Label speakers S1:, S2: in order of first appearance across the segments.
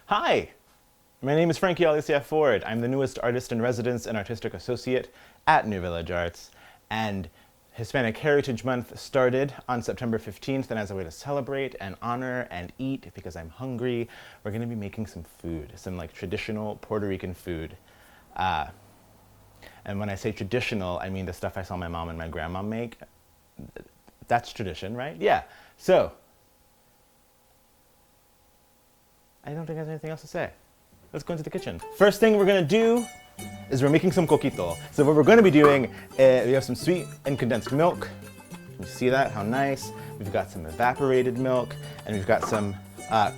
S1: Hi, my name is Frankie Alicea-Ford. I'm the newest artist in residence and artistic associate at New Village Arts. And Hispanic Heritage Month started on September 15th, and as a way to celebrate and honor and eat, because I'm hungry, we're gonna be making some food, some like traditional Puerto Rican food. And when I say traditional, I mean the stuff I saw my mom and my grandma make. That's tradition, right? Yeah. So, I don't think there's anything else to say. Let's go into the kitchen. First thing we're gonna do is we're making some coquito. So what we're gonna be doing, we have some sweet and condensed milk. You see that, how nice. We've got some evaporated milk, and we've got some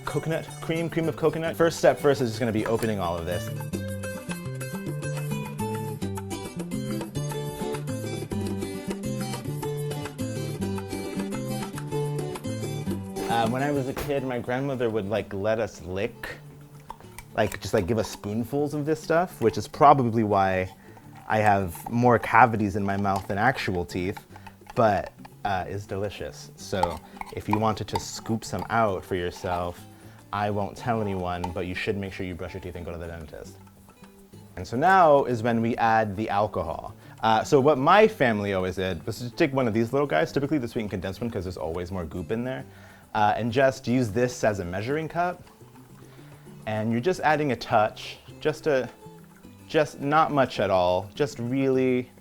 S1: coconut cream of coconut. First step first is just gonna be opening all of this. When I was a kid, my grandmother would like let us lick, just give us spoonfuls of this stuff, which is probably why I have more cavities in my mouth than actual teeth, but is delicious. So if you wanted to scoop some out for yourself, I won't tell anyone, but you should make sure you brush your teeth and go to the dentist. And so now is when we add the alcohol. So what my family always did was to take one of these little guys, typically the sweet and condensed one because there's always more goop in there, and just use this as a measuring cup. And you're just adding a touch, just not much at all, just really,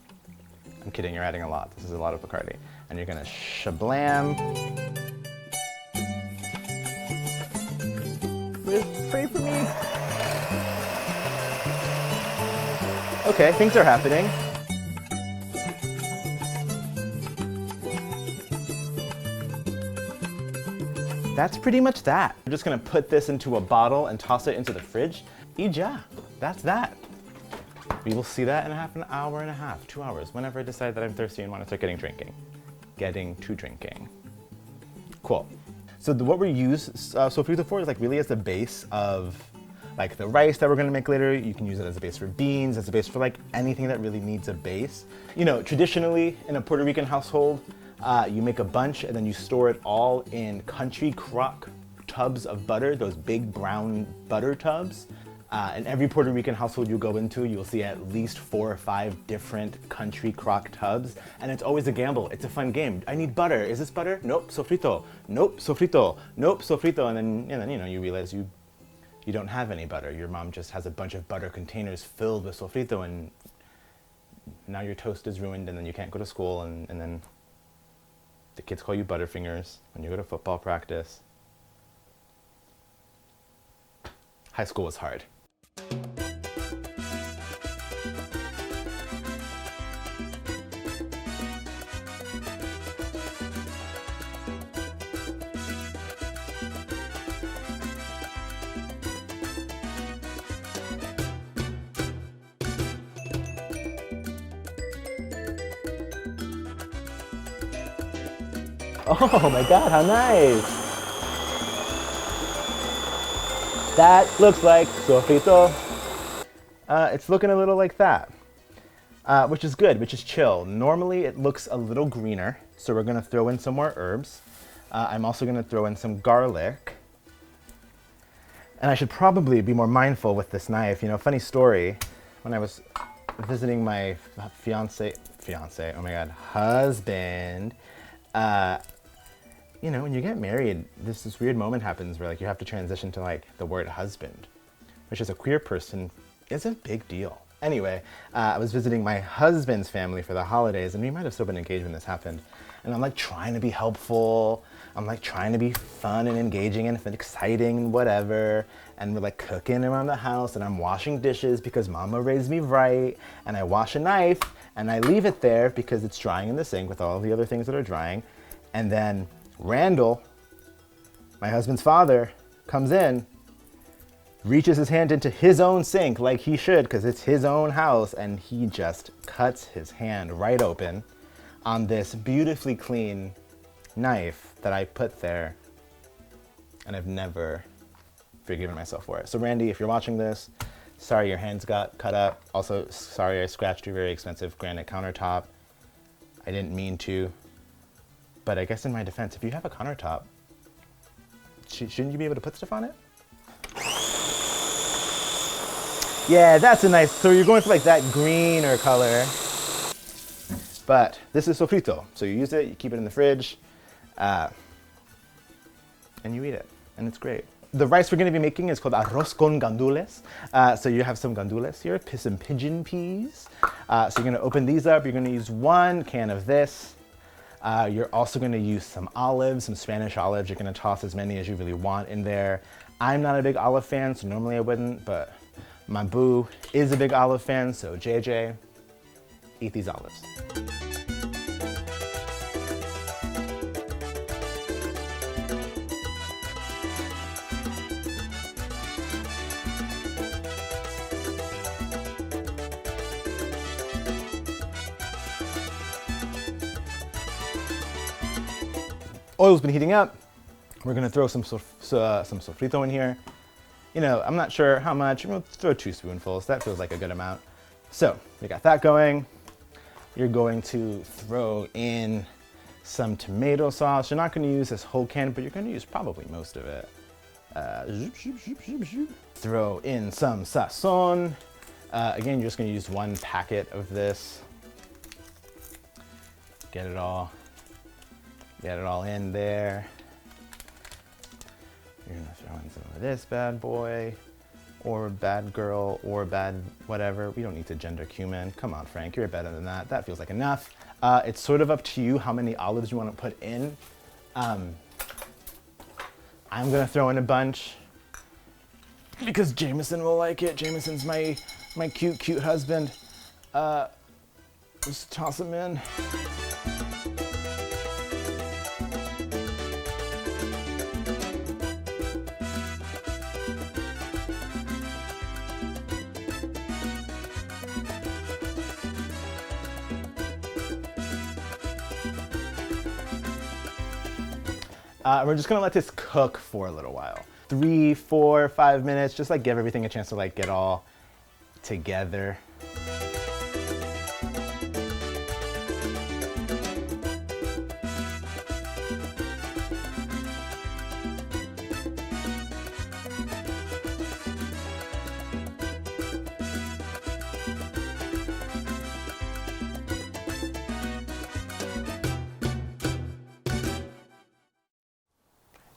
S1: I'm kidding, you're adding a lot. This is a lot of Bacardi. And you're gonna shablam. Pray for me. Okay, things are happening. That's pretty much that. We're just gonna put this into a bottle and toss it into the fridge. Y ya, that's that. We will see that in an hour and a half, 2 hours, whenever I decide that I'm thirsty and want to start getting to drinking. Cool. So what we use sofrito for is like really as the base of like the rice that we're gonna make later. You can use it as a base for beans, as a base for like anything that really needs a base. You know, traditionally in a Puerto Rican household, you make a bunch and then you store it all in country crock tubs of butter, those big brown butter tubs. In every Puerto Rican household you go into, you'll see at least 4 or 5 different country crock tubs, and it's always a gamble. It's a fun game. I need butter. Is this butter? Nope, sofrito. Nope, sofrito. Nope, sofrito. And then you know, you realize you don't have any butter. Your mom just has a bunch of butter containers filled with sofrito, and now your toast is ruined, and then you can't go to school, and then the kids call you Butterfingers when you go to football practice. High school was hard. Oh my God, how nice! That looks like sofrito. It's looking a little like that, which is good, which is chill. Normally it looks a little greener, so we're gonna throw in some more herbs. I'm also gonna throw in some garlic. And I should probably be more mindful with this knife. You know, funny story, when I was visiting my fiance, oh my God, husband, you know, when you get married, this weird moment happens where like you have to transition to like the word husband, which as a queer person is a big deal. Anyway, I was visiting my husband's family for the holidays, and we might have still been engaged when this happened. And I'm like trying to be helpful. I'm like trying to be fun and engaging and exciting and whatever. And we're like cooking around the house, and I'm washing dishes because mama raised me right. And I wash a knife and I leave it there because it's drying in the sink with all the other things that are drying. And then Randall, my husband's father, comes in, reaches his hand into his own sink like he should because it's his own house, and he just cuts his hand right open on this beautifully clean knife that I put there, and I've never forgiven myself for it. So Randy, if you're watching this, sorry your hands got cut up. Also, sorry I scratched your very expensive granite countertop. I didn't mean to. But I guess in my defense, if you have a countertop, shouldn't you be able to put stuff on it? Yeah, that's a nice, so you're going for like that greener color. But this is sofrito. So you use it, you keep it in the fridge, and you eat it, and it's great. The rice we're gonna be making is called arroz con gandules. So you have some gandules here, some pigeon peas. So you're gonna open these up. You're gonna use 1 can of this. You're also gonna use some olives, some Spanish olives. You're gonna toss as many as you really want in there. I'm not a big olive fan, so normally I wouldn't, but my boo is a big olive fan, so JJ, eat these olives. Oil's been heating up. We're gonna throw some sofrito in here. You know, I'm not sure how much. I'm gonna throw 2 spoonfuls. That feels like a good amount. So we got that going. You're going to throw in some tomato sauce. You're not gonna use this whole can, but you're gonna use probably most of it. Throw in some sazon. Again, you're just gonna use 1 packet of this. Get it all in there. You're gonna throw in some of this bad boy, or bad girl, or bad whatever. We don't need to gender cumin. Come on, Frank, you're better than that. That feels like enough. It's sort of up to you how many olives you want to put in. I'm gonna throw in a bunch because Jameson will like it. Jameson's my cute husband. Just toss them in. We're just gonna let this cook for a little while. 3, 4, 5 minutes, just like give everything a chance to like get all together.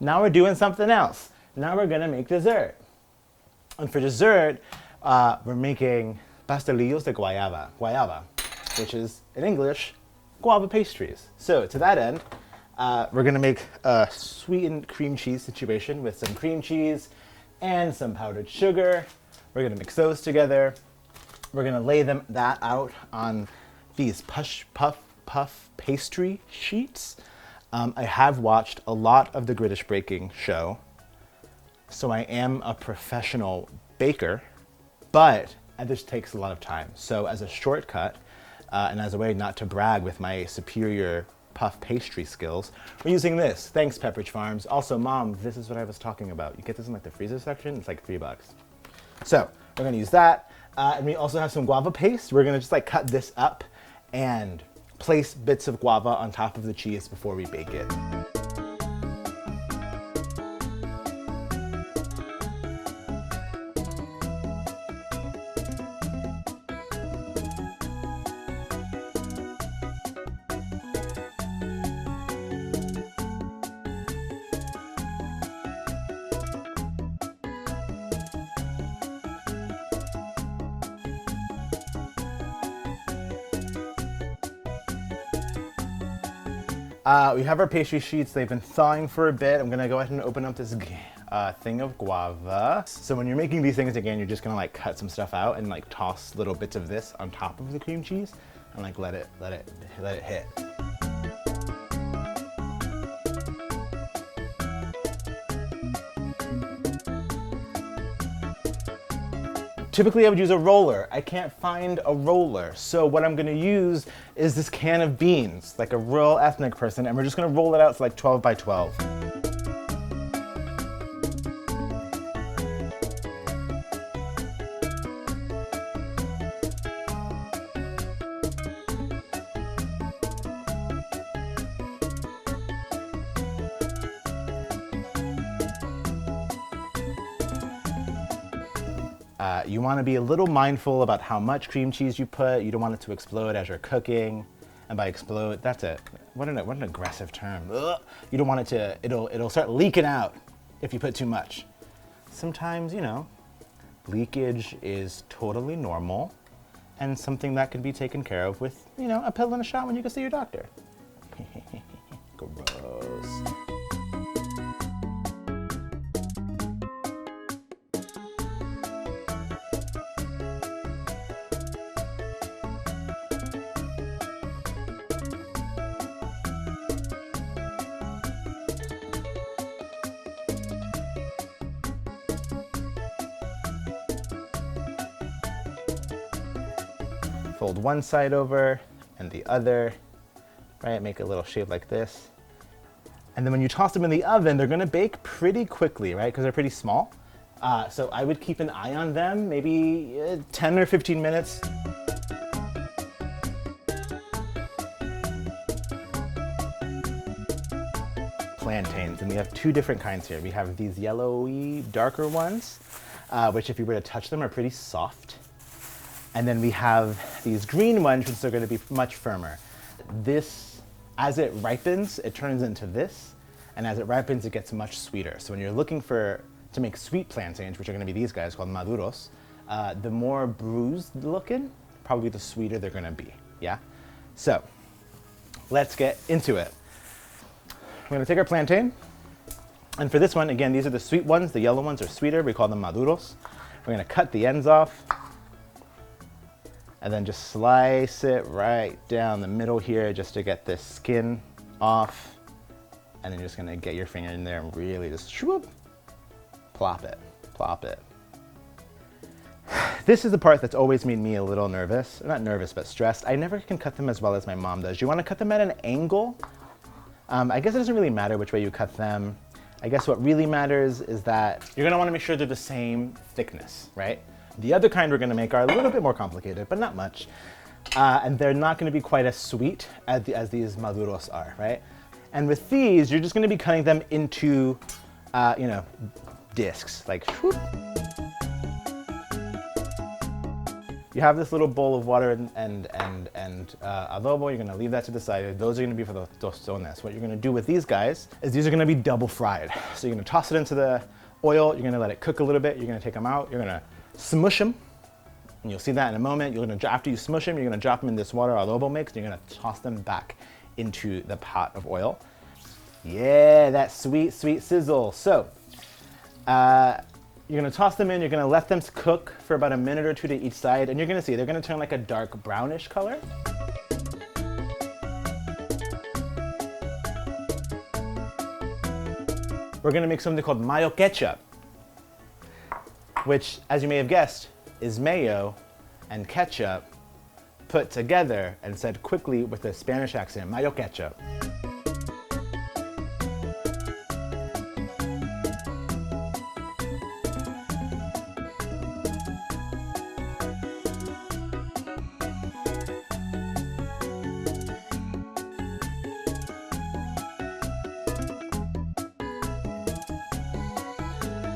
S1: Now we're doing something else. Now we're gonna make dessert. And for dessert, we're making pastelillos de guayaba, which is, in English, guava pastries. So to that end, we're gonna make a sweetened cream cheese situation with some cream cheese and some powdered sugar. We're gonna mix those together. We're gonna lay that out on these puff pastry sheets. I have watched a lot of the British Baking Show, so I am a professional baker, but this takes a lot of time. So as a shortcut, and as a way not to brag with my superior puff pastry skills, we're using this. Thanks, Pepperidge Farms. Also, Mom, this is what I was talking about. You get this in like the freezer section, it's like $3. So we're gonna use that. And we also have some guava paste. We're gonna just like cut this up and place bits of guava on top of the cheese before we bake it. We have our pastry sheets. They've been thawing for a bit. I'm gonna go ahead and open up this thing of guava. So when you're making these things again, you're just gonna like cut some stuff out and like toss little bits of this on top of the cream cheese and like let it hit. Typically I would use a roller. I can't find a roller. So what I'm gonna use is this can of beans, like a real ethnic person, and we're just gonna roll it out to like 12 by 12. You want to be a little mindful about how much cream cheese you put. You don't want it to explode as you're cooking. And by explode, that's it. What an aggressive term. Ugh. You don't want it to, it'll start leaking out if you put too much. Sometimes, you know, leakage is totally normal and something that can be taken care of with, you know, a pill and a shot when you go see your doctor. Gross. Fold one side over and the other, right? Make a little shape like this. And then when you toss them in the oven, they're gonna bake pretty quickly, right? Because they're pretty small. So I would keep an eye on them, maybe 10 or 15 minutes. Plantains, and we have two different kinds here. We have these yellowy, darker ones, which if you were to touch them are pretty soft. And then we have these green ones, which are going to be much firmer. This, as it ripens, it turns into this, and as it ripens, it gets much sweeter. So when you're looking to make sweet plantains, which are going to be these guys called maduros, the more bruised looking, probably the sweeter they're going to be. Yeah. So let's get into it. We're going to take our plantain, and for this one, again, these are the sweet ones. The yellow ones are sweeter. We call them maduros. We're going to cut the ends off. And then just slice it right down the middle here just to get this skin off. And then you're just gonna get your finger in there and really just swoop, plop it, plop it. This is the part that's always made me a little nervous. Not nervous, but stressed. I never can cut them as well as my mom does. You wanna cut them at an angle. I guess it doesn't really matter which way you cut them. I guess what really matters is that you're gonna wanna make sure they're the same thickness, right? The other kind we're gonna make are a little bit more complicated, but not much. And they're not gonna be quite as sweet as these maduros are, right? And with these, you're just gonna be cutting them into, you know, discs, like whoop. You have this little bowl of water and adobo. You're gonna leave that to the side. Those are gonna be for the tostones. What you're gonna do with these guys is these are gonna be double fried. So you're gonna toss it into the oil. You're gonna let it cook a little bit. You're gonna take them out. You're gonna smush them, and you'll see that in a moment. After you smush them, you're gonna drop them in this water adobo mix, and you're gonna toss them back into the pot of oil. Yeah, that sweet, sweet sizzle. So, you're gonna toss them in, you're gonna let them cook for about a minute or two to each side, and you're gonna see they're gonna turn like a dark brownish color. We're gonna make something called mayo ketchup, which, as you may have guessed, is mayo and ketchup put together and said quickly with a Spanish accent, mayo ketchup.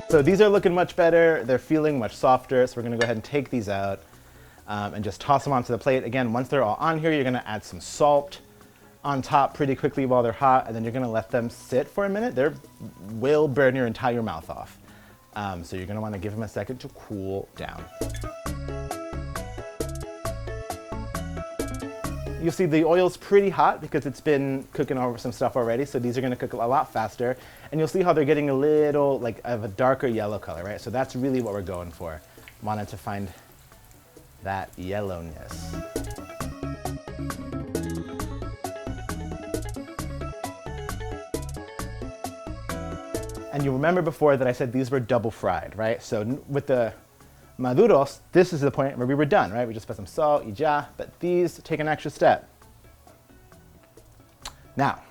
S1: So these are looking much better. They're feeling much softer. So we're gonna go ahead and take these out and just toss them onto the plate. Again, once they're all on here, you're gonna add some salt on top pretty quickly while they're hot, and then you're gonna let them sit for a minute. They will burn your entire mouth off. So you're gonna wanna give them a second to cool down. You'll see the oil's pretty hot because it's been cooking over some stuff already, so these are gonna cook a lot faster. And you'll see how they're getting a little, like, of a darker yellow color, right? So that's really what we're going for. Wanted to find that yellowness. And you remember before that I said these were double fried, right? So with the maduros, this is the point where we were done, right? We just put some salt, y ya, but these take an extra step. Now,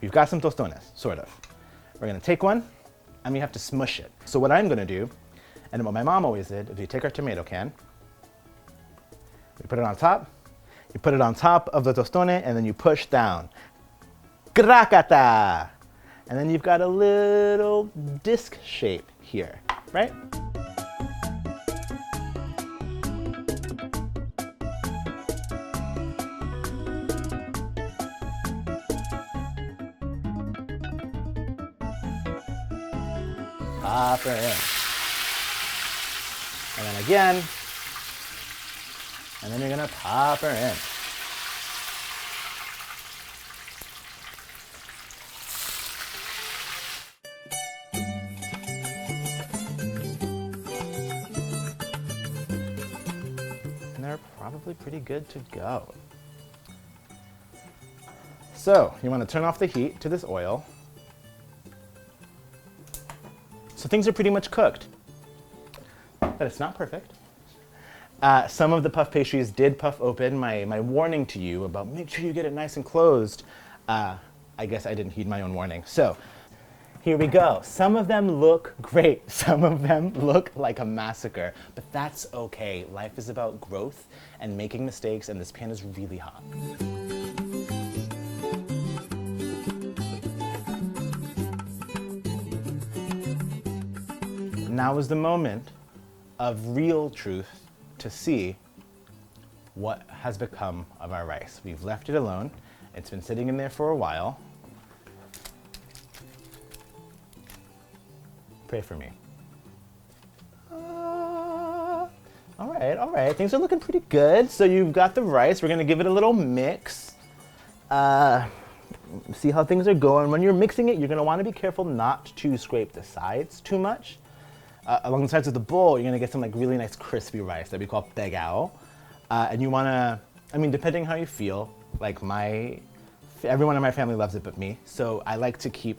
S1: we've got some tostones, sort of. We're gonna take one, and we have to smush it. So what I'm gonna do, and what my mom always did, is we take our tomato can, we put it on top, you put it on top of the tostone, and then you push down. Krakata! And then you've got a little disc shape here, right? pop her in. And then again. And then you're gonna pop her in. And they're probably pretty good to go. So you want to turn off the heat to this oil. So things are pretty much cooked, but it's not perfect. Some of the puff pastries did puff open. My warning to you about make sure you get it nice and closed, I guess I didn't heed my own warning. So here we go. Some of them look great. Some of them look like a massacre, but that's okay. Life is about growth and making mistakes, and this pan is really hot. Now is the moment of real truth to see what has become of our rice. We've left it alone. It's been sitting in there for a while. Pray for me. All right. Things are looking pretty good. So you've got the rice. We're gonna give it a little mix. See how things are going. When you're mixing it, you're gonna wanna be careful not to scrape the sides too much. Along the sides of the bowl, you're gonna get some like really nice crispy rice that we call pegao. And you wanna, depending how you feel, like everyone in my family loves it but me. So I like to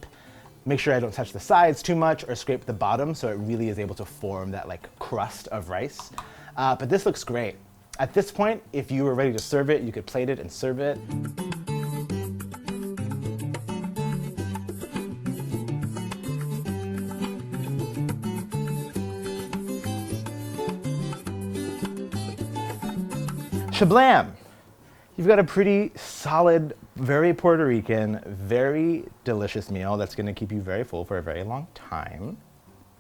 S1: make sure I don't touch the sides too much or scrape the bottom so it really is able to form that like crust of rice. But this looks great. At this point, if you were ready to serve it, you could plate it and serve it. Shablam! You've got a pretty solid, very Puerto Rican, very delicious meal that's gonna keep you very full for a very long time.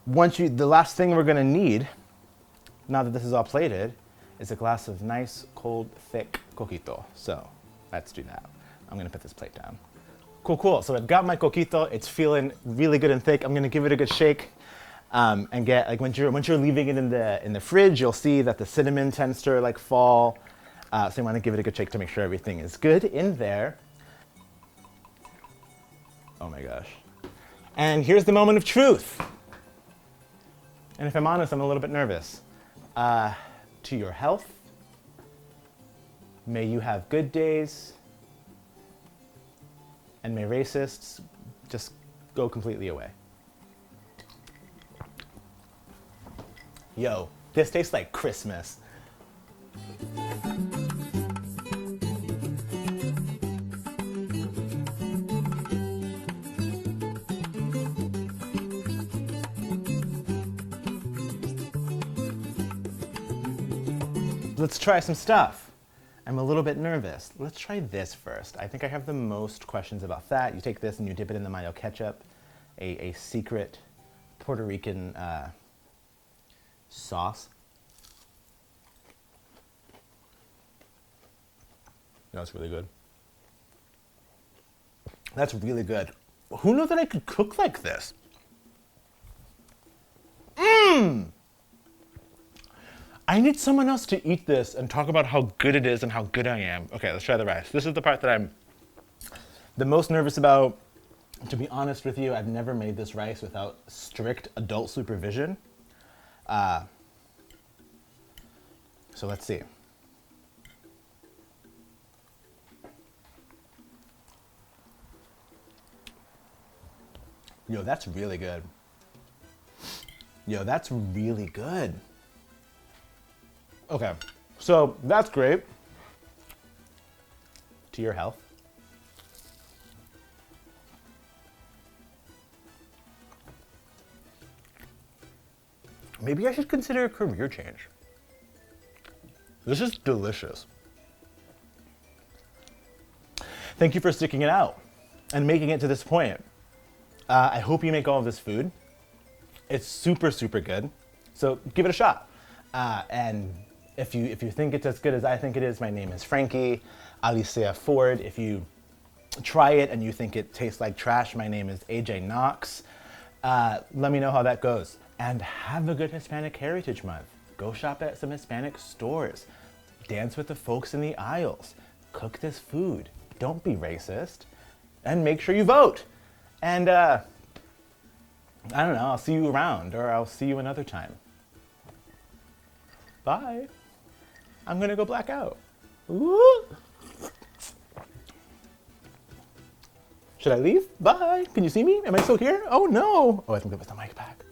S1: The last thing we're gonna need, now that this is all plated, is a glass of nice, cold, thick coquito. So let's do that. I'm gonna put this plate down. Cool. So I've got my coquito. It's feeling really good and thick. I'm gonna give it a good shake. And get, like, once you're leaving it in the fridge, you'll see that the cinnamon tends to like fall. So you want to give it a good shake to make sure everything is good in there. Oh my gosh. And here's the moment of truth. And if I'm honest, I'm a little bit nervous. To your health, may you have good days, and may racists just go completely away. Yo, this tastes like Christmas. Let's try some stuff. I'm a little bit nervous. Let's try this first. I think I have the most questions about that. You take this and you dip it in the mayo ketchup, a secret Puerto Rican sauce. That's really good. That's really good. Who knew that I could cook like this? I need someone else to eat this and talk about how good it is and how good I am. Okay, let's try the rice. This is the part that I'm the most nervous about. To be honest with you, I've never made this rice without strict adult supervision. So let's see. Yo, that's really good. Yo, that's really good. Okay, so that's great. To your health. Maybe I should consider a career change. This is delicious. Thank you for sticking it out and making it to this point. I hope you make all of this food. It's super, super good. So give it a shot. And if you think it's as good as I think it is, my name is Frankie, Alicea-Ford. If you try it and you think it tastes like trash, my name is AJ Knox. Let me know how that goes. And have a good Hispanic Heritage Month. Go shop at some Hispanic stores. Dance with the folks in the aisles. Cook this food. Don't be racist. And make sure you vote. And I don't know, I'll see you around, or I'll see you another time. Bye. I'm gonna go black out. Ooh. Should I leave? Bye. Can you see me? Am I still here? Oh no. Oh, I think that was the mic back.